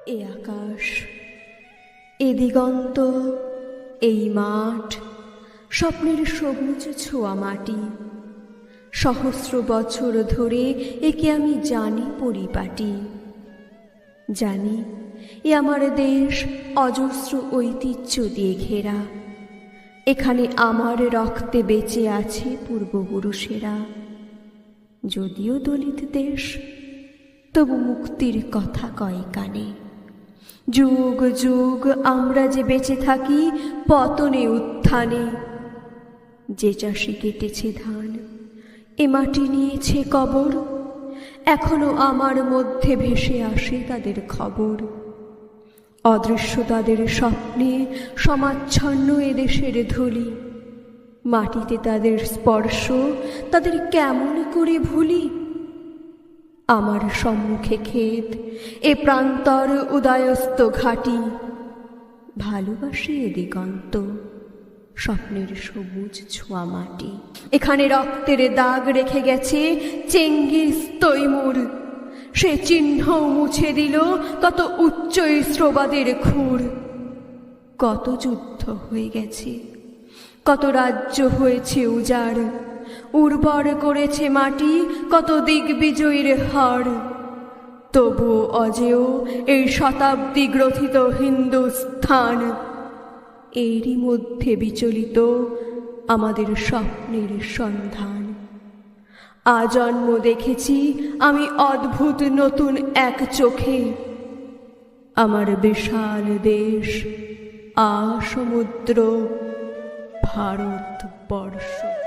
এ আকাশ, এ দিগন্ত, এই মাঠ, স্বপ্নের সবুজ ছোঁয়া মাটি। সহস্র বছর ধরে একে আমি জানি পরিপাটি। জানি এ আমার দেশ অজস্র ঐতিহ্য দিয়ে ঘেরা। এখানে আমার রক্তে বেঁচে আছে পূর্বপুরুষেরা। যদিও দলিত দেশ, তবু মুক্তির কথা কয় কানে। যুগ যুগ আমরা যে বেঁচে থাকি পতনে উত্থানে। যে চাষি কেটেছে ধান, এ মাটি নিয়েছে কবর। এখনো আমার মধ্যে ভেসে আসে তাদের খবর। অদৃশ্য তাদের স্বপ্নে সমাচ্ছন্ন এদেশের ধুলি। মাটিতে তাদের স্পর্শ, তাদের কেমন করে ভুলি। আমার সম্মুখে ক্ষেত, এ প্রান্তর উদয়স্ত ঘাটি। ভালোবাসি এ দিগন্ত, স্বপ্নের সবুজ ছোঁয়া মাটি। এখানে রক্তের দাগ রেখে গেছে চেঙ্গিস তৈমুর। সে চিহ্ন মুছে দিল কত উচ্চ ইস্রোবাদের খুর। কত যুদ্ধ হয়ে গেছে, কত রাজ্য হয়েছে উজাড়। উর্বর করেছে মাটি কত দিগ্বিজয়ীর হাড়। তবুও অজেয় এই শতাব্দী গ্রথিত হিন্দুস্থান। এরই মধ্যে বিচলিত আমাদের স্বপ্নের সন্ধান। আজন্ম দেখেছি আমি অদ্ভুত নতুন এক চোখে। আমার বিশাল দেশ সমুদ্র ভারতবর্ষ।